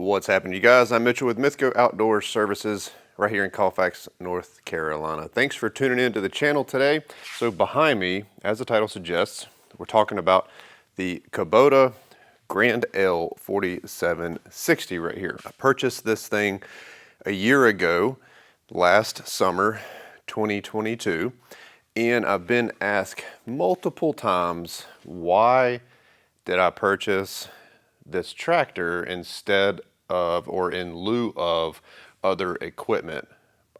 What's happening, you guys? I'm Mitchell with MITHGO Outdoor Services right here in Colfax, North Carolina. Thanks for tuning in to the channel today. So behind me, as the title suggests, we're talking about the Kubota Grand L4760 right here. I purchased this thing a year ago, last summer, 2022, and I've been asked multiple times, why did I purchase this tractor instead of or in lieu of other equipment,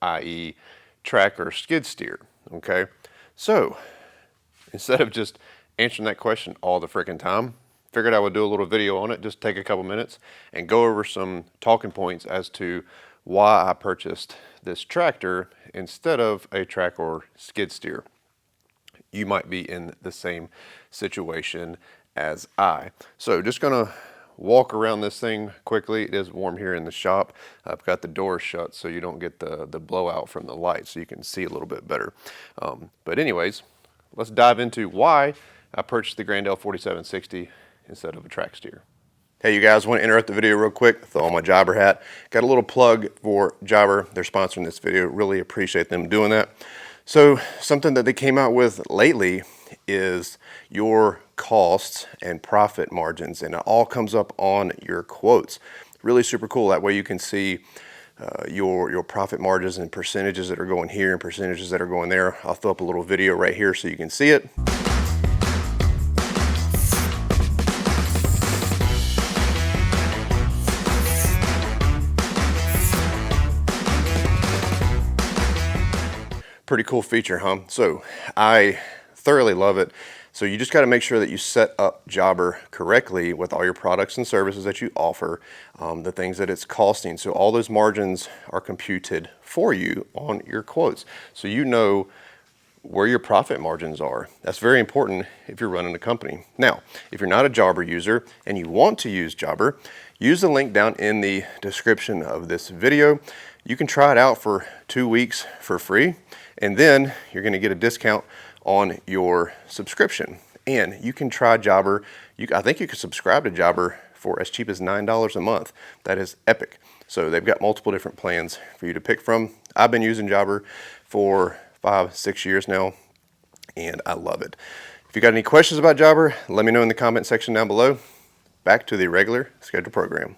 i.e. tracker skid steer? Okay, so instead of just answering that question all the freaking time, figured I would do a little video on it, just take a couple minutes and go over some talking points as to why I purchased this tractor instead of a track or skid steer. You might be in the same situation as I. So just gonna walk around this thing quickly. It is warm here in the shop. I've got the door shut so you don't get the blowout from the light, so you can see a little bit better. But anyways, let's dive into why I purchased the Grand L4760 instead of a track steer. Hey, you guys, want to interrupt the video real quick, throw on my Jobber hat. Got a little plug for Jobber. They're sponsoring this video. Really appreciate them doing that. So something that they came out with lately is your costs and profit margins, and it all comes up on your quotes. Really super cool. That way you can see your profit margins and percentages that are going here and percentages that are going there. I'll throw up a little video right here so you can see it. Pretty cool feature, huh? So I thoroughly love it. So you just got to make sure that you set up Jobber correctly with all your products and services that you offer, the things that it's costing. So all those margins are computed for you on your quotes. So you know where your profit margins are. That's very important if you're running a company. Now, if you're not a Jobber user and you want to use Jobber, use the link down in the description of this video. You can try it out for 2 weeks for free, and then you're going to get a discount on your subscription. And you can try Jobber. I think you can subscribe to Jobber for as cheap as $9 a month. That is epic. So they've got multiple different plans for you to pick from. I've been using Jobber for 5-6 years now, and I love it. If you got any questions about Jobber, let me know in the comment section down below. Back to the regular scheduled program.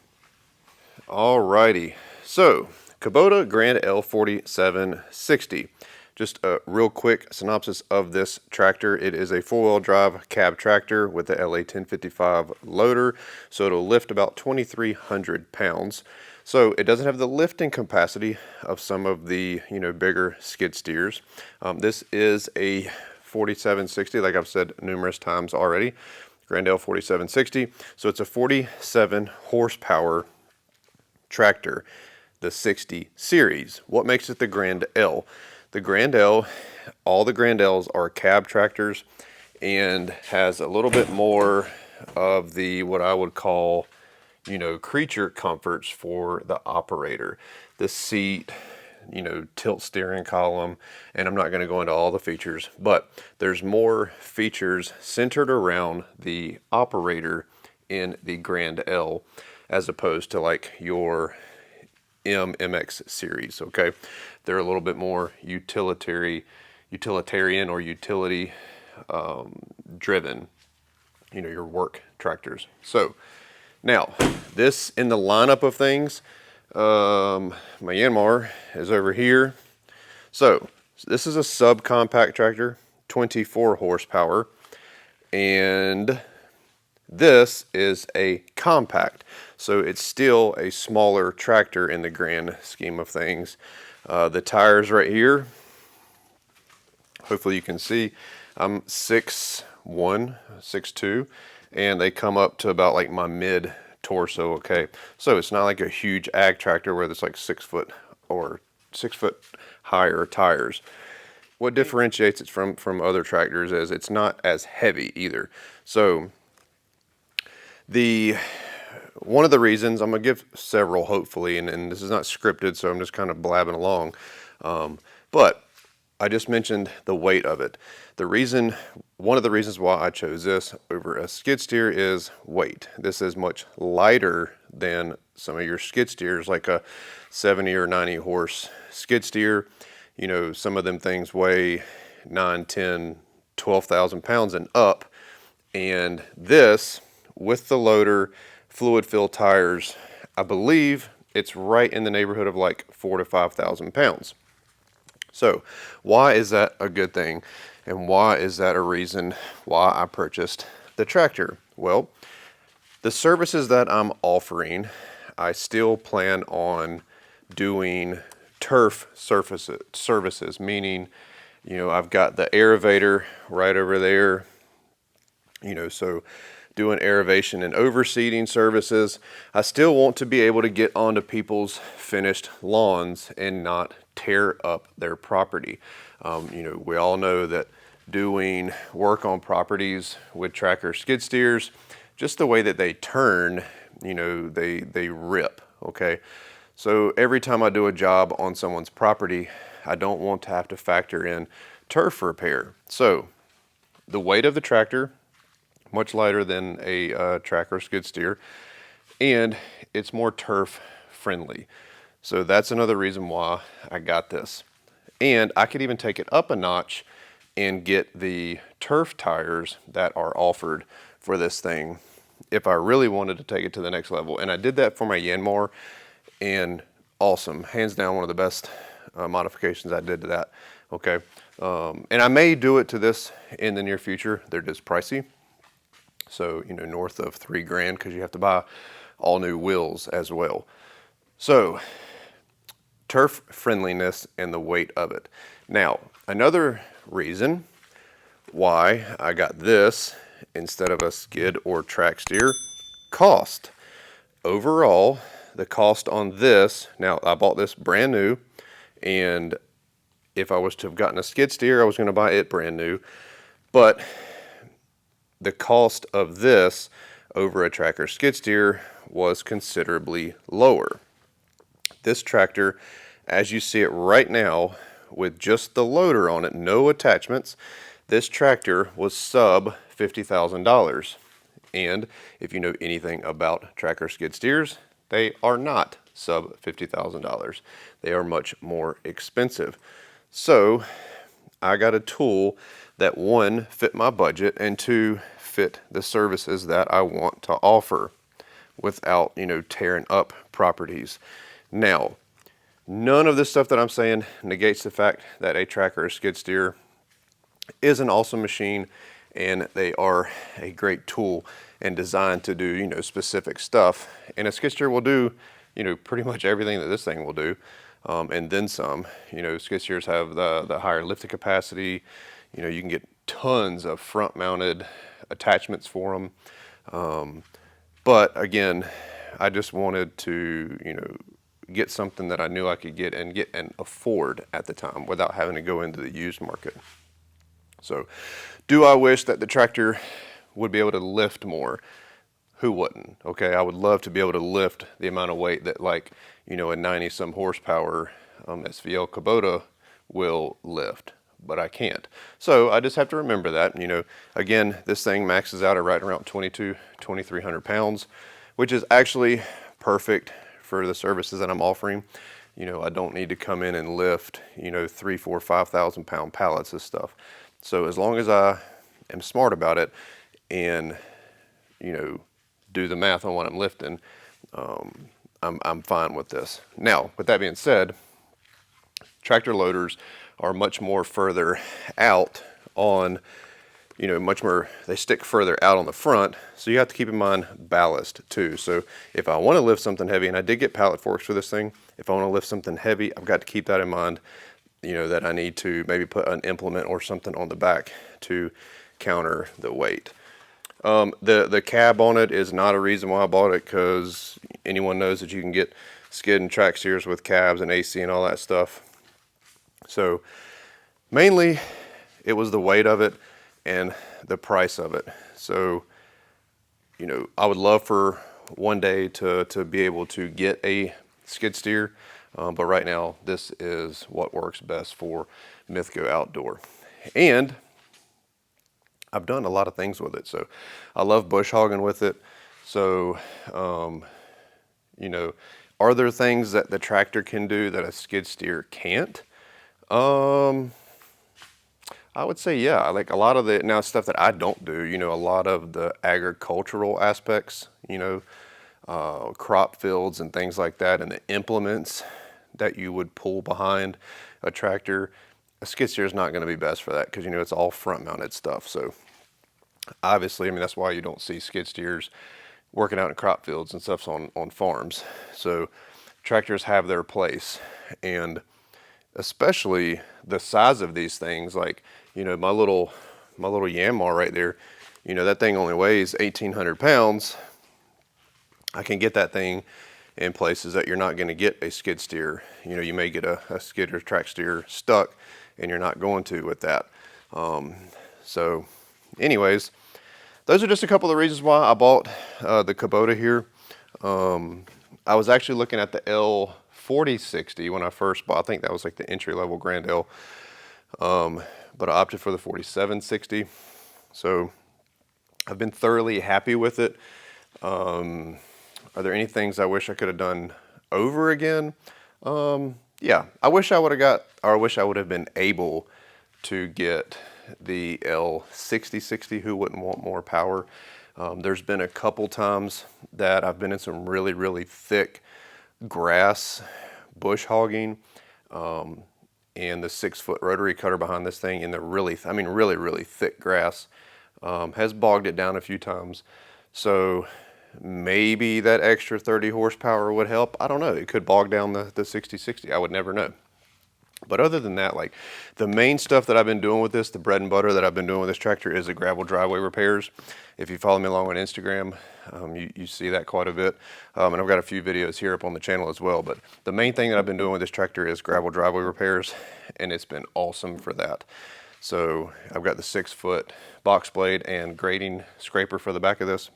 Alrighty, so Kubota Grand L4760. Just a real quick synopsis of this tractor. It is a 4-wheel drive cab tractor with the LA1055 loader, so it'll lift about 2,300 pounds. So it doesn't have the lifting capacity of some of the bigger skid steers. This is a 4760, like I've said numerous times already, Grand L4760. So it's a 47 horsepower tractor, the 60 series. What makes it the Grand L? The Grand L, all the Grand Ls are cab tractors and has a little bit more of the, what I would call, creature comforts for the operator. The seat, tilt steering column, and I'm not going to go into all the features, but there's more features centered around the operator in the Grand L as opposed to like your MX series. Okay, they're a little bit more utilitarian or utility driven, your work tractors. So now this in the lineup of things, my Yanmar is over here. So this is a subcompact tractor, 24 horsepower, and this is a compact, so it's still a smaller tractor in the grand scheme of things. The tires right here, hopefully you can see, I'm 6'1", 6'2", and they come up to about like my mid torso. Okay, so it's not like a huge ag tractor where there's like 6 foot or 6 foot higher tires. What differentiates it from other tractors is it's not as heavy either. So one of the reasons, I'm going to give several hopefully, and this is not scripted, so I'm just kind of blabbing along, but I just mentioned the weight of it. One of the reasons why I chose this over a skid steer is weight. This is much lighter than some of your skid steers, like a 70 or 90 horse skid steer. You know, some of them things weigh 9, 10, 12,000 pounds and up. And this, with the loader, fluid filled tires, I believe it's right in the neighborhood of like 4,000 to 5,000 pounds. So why is that a good thing? And why is that a reason why I purchased the tractor? Well, the services that I'm offering, I still plan on doing turf services, meaning, you know, I've got the aerator right over there, you know, so doing aeration and overseeding services. I still want to be able to get onto people's finished lawns and not tear up their property. You know, we all know that doing work on properties with tracker skid steers, just the way that they turn, you know, they rip, okay? So every time I do a job on someone's property, I don't want to have to factor in turf repair. So the weight of the tractor, much lighter than a tracker skid steer, and it's more turf friendly. So that's another reason why I got this. And I could even take it up a notch and get the turf tires that are offered for this thing if I really wanted to take it to the next level. And I did that for my Yanmar, and awesome, hands down one of the best modifications I did to that, okay? And I may do it to this in the near future. They're just pricey. So, you know, north of $3,000, because you have to buy all new wheels as well. So, turf friendliness and the weight of it. Now, another reason why I got this instead of a skid or track steer, cost. Overall, the cost on this, now I bought this brand new, and if I was to have gotten a skid steer, I was going to buy it brand new, but the cost of this over a tracker skid steer was considerably lower. This tractor, as you see it right now, with just the loader on it, no attachments, this tractor was sub $50,000. And if you know anything about tracker skid steers, they are not sub $50,000. They are much more expensive. So I got a tool that, one, fit my budget, and two, fit the services that I want to offer without, you know, tearing up properties. Now, none of this stuff that I'm saying negates the fact that a tracker or skid steer is an awesome machine, and they are a great tool and designed to do, you know, specific stuff. And a skid steer will do, you know, pretty much everything that this thing will do, and then some. You know, skid steers have the higher lifting capacity. You know, you can get tons of front mounted attachments for them. But again, I just wanted to, you know, get something that I knew I could get and afford at the time without having to go into the used market. So, do I wish that the tractor would be able to lift more? Who wouldn't? Okay, I would love to be able to lift the amount of weight that, like, you know, a 90-some horsepower SVL Kubota will lift, but I can't. So I just have to remember that. You know, again, this thing maxes out at right around 2,300 pounds, which is actually perfect for the services that I'm offering. You know, I don't need to come in and lift, you know, 3, 4, 5,000 pound pallets of stuff. So as long as I am smart about it and, you know, do the math on what I'm lifting, I'm fine with this. Now, with that being said, tractor loaders are much more further out on, you know, much more, they stick further out on the front. So you have to keep in mind ballast too. So if I want to lift something heavy, and I did get pallet forks for this thing, if I want to lift something heavy, I've got to keep that in mind, you know, that I need to maybe put an implement or something on the back to counter the weight. The cab on it is not a reason why I bought it, because anyone knows that you can get skid and track steers with cabs and AC and all that stuff. So mainly it was the weight of it and the price of it. So, you know, I would love for one day to be able to get a skid steer, but right now this is what works best for MITHGO Outdoor. And I've done a lot of things with it. So I love bush hogging with it. So You know, are there things that the tractor can do that a skid steer can't? I would say, yeah, like a lot of the now stuff that I don't do, you know, a lot of the agricultural aspects, you know, crop fields and things like that, and the implements that you would pull behind a tractor. A skid steer is not going to be best for that because, you know, it's all front mounted stuff. So obviously, I mean, that's why you don't see skid steers working out in crop fields and stuff on farms. So tractors have their place, and especially the size of these things, like, you know, my little Yanmar right there, you know, that thing only weighs 1,800 pounds. I can get that thing in places that you're not going to get a skid steer. You know, you may get a skid or track steer stuck, and you're not going to with that. So anyways, those are just a couple of the reasons why I bought the Kubota here. I was actually looking at the L4060 when I first bought. I think that was like the entry-level Grand L. But I opted for the 4760. So I've been thoroughly happy with it. Are there any things I wish I could have done over again? Yeah, I wish I would have got, or I wish I would have been able to get the L6060. Who wouldn't want more power? There's been a couple times that I've been in some really, really thick grass, bush hogging, and the 6-foot rotary cutter behind this thing in the really, I mean, really, really thick grass has bogged it down a few times. So maybe that extra 30 horsepower would help. I don't know. It could bog down the 6060. I would never know. But other than that, like the main stuff that I've been doing with this, the bread and butter that I've been doing with this tractor is the gravel driveway repairs. If you follow me along on Instagram, you see that quite a bit. And I've got a few videos here up on the channel as well. But the main thing that I've been doing with this tractor is gravel driveway repairs, and it's been awesome for that. So I've got the 6-foot box blade and grading scraper for the back of this,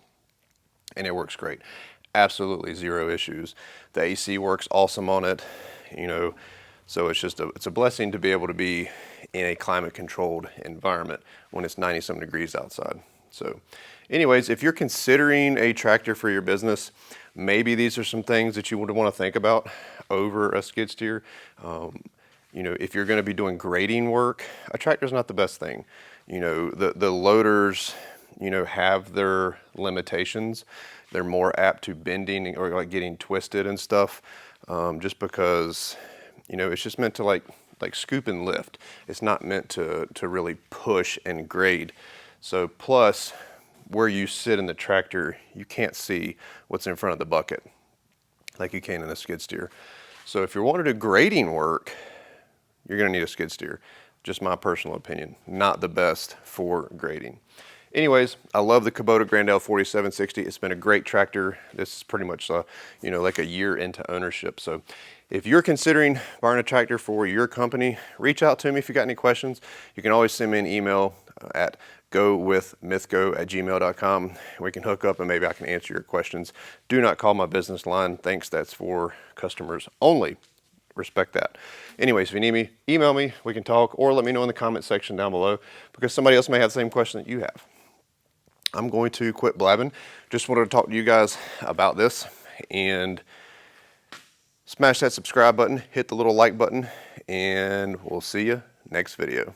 and it works great. Absolutely zero issues. The AC works awesome on it, you know. So it's just it's a blessing to be able to be in a climate controlled environment when it's 90-some degrees outside. So anyways, if you're considering a tractor for your business, maybe these are some things that you would want to think about over a skid steer. You know, if you're going to be doing grading work, a tractor is not the best thing. You know, the loaders, you know, have their limitations. They're more apt to bending or like getting twisted and stuff, just because, you know, it's just meant to like scoop and lift. It's not meant to really push and grade. So plus, where you sit in the tractor, you can't see what's in front of the bucket like you can in a skid steer. So if you're wanting to do grading work, you're gonna need a skid steer. Just my personal opinion, not the best for grading. Anyways, I love the Kubota Grand L4760. It's been a great tractor. This is pretty much, you know, like a year into ownership. So if you're considering buying a tractor for your company, reach out to me if you got any questions. You can always send me an email at gowithmithgo@gmail.com. We can hook up and maybe I can answer your questions. Do not call my business line. Thanks, that's for customers only. Respect that. Anyways, if you need me, email me, we can talk, or let me know in the comment section down below, because somebody else may have the same question that you have. I'm going to quit blabbing. Just wanted to talk to you guys about this, and smash that subscribe button, hit the little like button, and we'll see you next video.